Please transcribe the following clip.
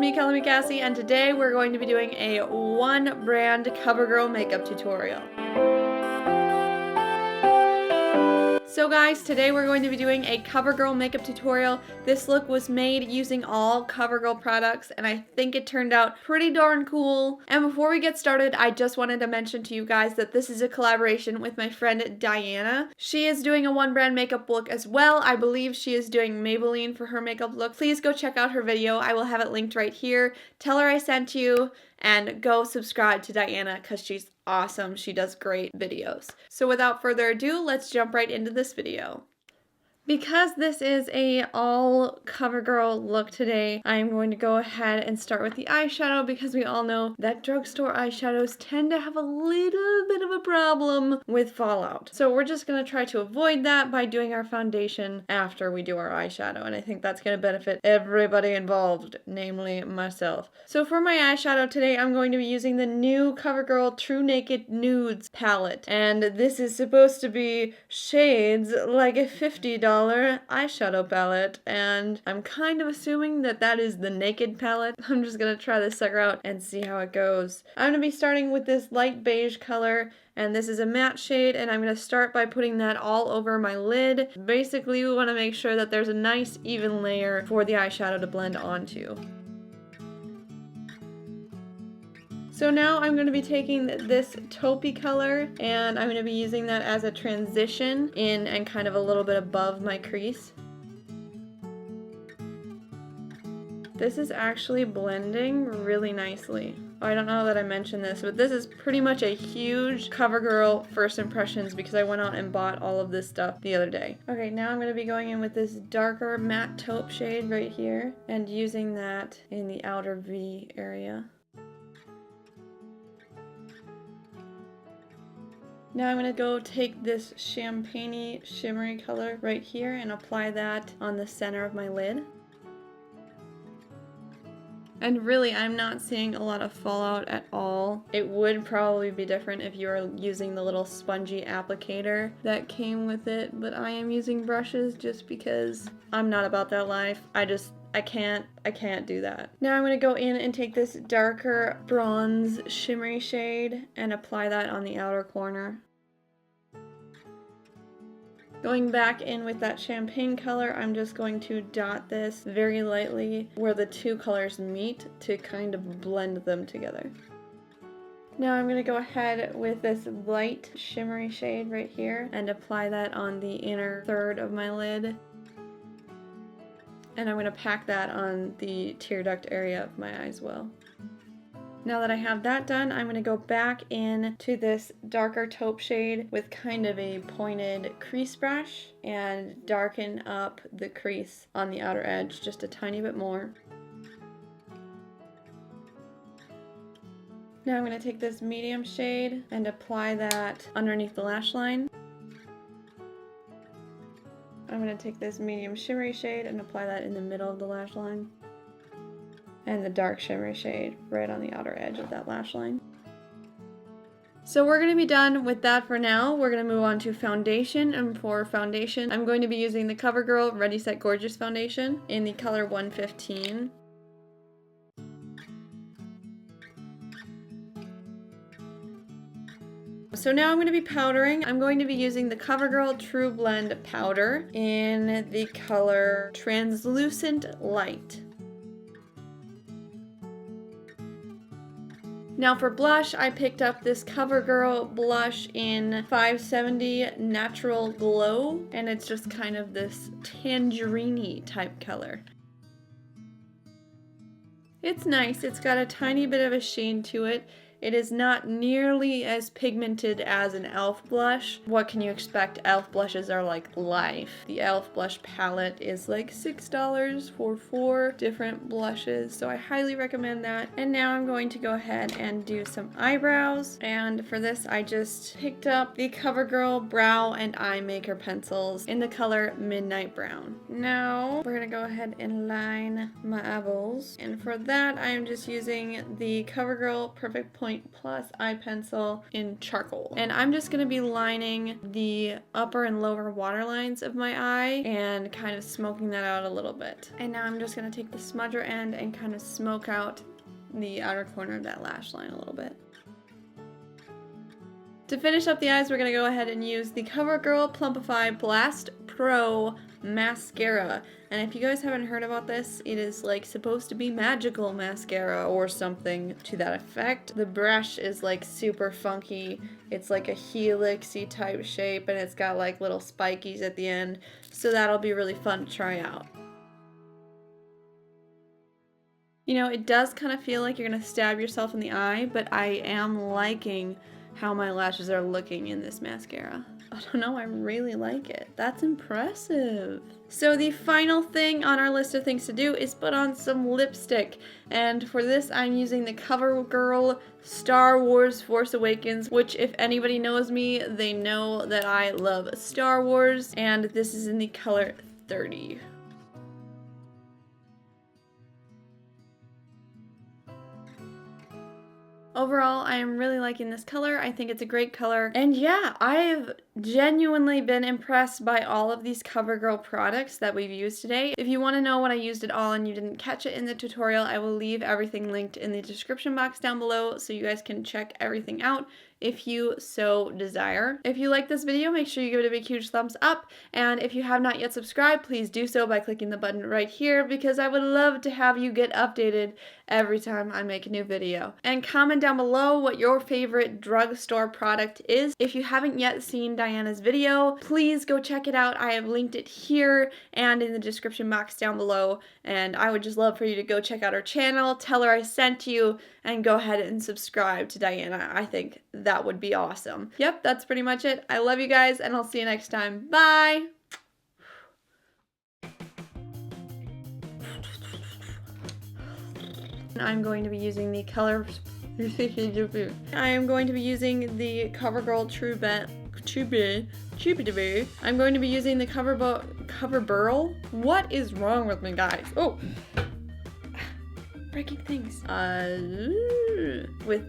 me, ColorMeCassie, and today we're going to be doing a one brand Covergirl makeup tutorial. So guys, today we're going to be doing a Covergirl makeup tutorial. This look was made using all Covergirl products and I think it turned out pretty darn cool. And before we get started, I just wanted to mention to you guys that this is a collaboration with my friend Diana. She is doing a one brand makeup look as well. I believe she is doing Maybelline for her makeup look. Please go check out her video. I will have it linked right here. Tell her I sent you and go subscribe to Diana because she's awesome. She does great videos. So without further ado, let's jump right into this video. Because this is a all Covergirl look today, I'm going to go ahead and start with the eyeshadow because we all know that drugstore eyeshadows tend to have a little bit of a problem with fallout. So we're just going to try to avoid that by doing our foundation after we do our eyeshadow, and I think that's going to benefit everybody involved, namely myself. So for my eyeshadow today, I'm going to be using the new Covergirl True Naked Nudes palette, and this is supposed to be shades like a $50 eyeshadow palette, and I'm kind of assuming that that is the Naked palette. I'm just gonna try this sucker out and see how it goes. I'm gonna be starting with this light beige color, and this is a matte shade, and I'm gonna start by putting that all over my lid. Basically, we want to make sure that there's a nice even layer for the eyeshadow to blend onto. So now I'm going to be taking this taupey color and I'm going to be using that as a transition in and kind of a little bit above my crease. This is actually blending really nicely. I don't know that I mentioned this, but this is pretty much a huge Covergirl first impressions because I went out and bought all of this stuff the other day. Okay, now I'm going to be going in with this darker matte taupe shade right here and using that in the outer V area. Now I'm going to go take this champagne-y shimmery color right here and apply that on the center of my lid. And really, I'm not seeing a lot of fallout at all. It would probably be different if you were using the little spongy applicator that came with it, but I am using brushes just because I'm not about that life. I can't do that. Now I'm going to go in and take this darker bronze shimmery shade and apply that on the outer corner. Going back in with that champagne color, I'm just going to dot this very lightly where the two colors meet to kind of blend them together. Now I'm going to go ahead with this light shimmery shade right here and apply that on the inner third of my lid. And I'm going to pack that on the tear duct area of my eye as well. Now that I have that done, I'm going to go back in to this darker taupe shade with kind of a pointed crease brush and darken up the crease on the outer edge just a tiny bit more. Now I'm going to take this medium shade and apply that underneath the lash line. I'm going to take this medium shimmery shade and apply that in the middle of the lash line. And the dark shimmery shade right on the outer edge of that lash line. So we're going to be done with that for now. We're going to move on to foundation, and for foundation, I'm going to be using the Covergirl Ready Set Gorgeous foundation in the color 115. So now I'm going to be powdering. I'm going to be using the Covergirl True Blend powder in the color Translucent Light. Now for blush, I picked up this Covergirl blush in 570 Natural Glow, and it's just kind of this tangerine-y type color. It's nice. It's got a tiny bit of a sheen to it. It is not nearly as pigmented as an e.l.f. blush. What can you expect? E.l.f. blushes are like life. The e.l.f. blush palette is like $6 for 4 different blushes, so I highly recommend that. And now I'm going to go ahead and do some eyebrows. And for this, I just picked up the Covergirl Brow and Eye Maker pencils in the color Midnight Brown. Now, we're gonna go ahead and line my eyeballs. And for that, I am just using the Covergirl Perfect Point Point Plus eye pencil in charcoal. And I'm just going to be lining the upper and lower waterlines of my eye and kind of smoking that out a little bit. And now I'm just going to take the smudger end and kind of smoke out the outer corner of that lash line a little bit. To finish up the eyes, we're going to go ahead and use the CoverGirl Plumpify Blast Pro mascara. And if you guys haven't heard about this, it is like supposed to be magical mascara or something to that effect. The brush is like super funky. It's like a helixy type shape and it's got like little spikies at the end. So that'll be really fun to try out. You know, it does kind of feel like you're going to stab yourself in the eye, but I am liking how my lashes are looking in this mascara. I don't know, I really like it. That's impressive. So the final thing on our list of things to do is put on some lipstick. And for this, I'm using the CoverGirl Star Wars Force Awakens, which if anybody knows me, they know that I love Star Wars. And this is in the color 30. Overall, I am really liking this color. I think it's a great color. And yeah, I've genuinely been impressed by all of these CoverGirl products that we've used today. If you want to know what I used it all and you didn't catch it in the tutorial, I will leave everything linked in the description box down below so you guys can check everything out if you so desire. If you like this video, make sure you give it a big huge thumbs up, and if you have not yet subscribed, please do so by clicking the button right here because I would love to have you get updated every time I make a new video. And comment down below what your favorite drugstore product is. If you haven't yet seen Diana's video, please go check it out. I have linked it here and in the description box down below, and I would just love for you to go check out her channel, tell her I sent you, and go ahead and subscribe to Diana. I think that would be awesome. Yep, that's pretty much it. I love you guys, and I'll see you next time. Bye! I'm going to be using the color... I am going to be using the CoverGirl I'm going to be using the CoverGirl. What is wrong with me, guys? Oh! Breaking things. With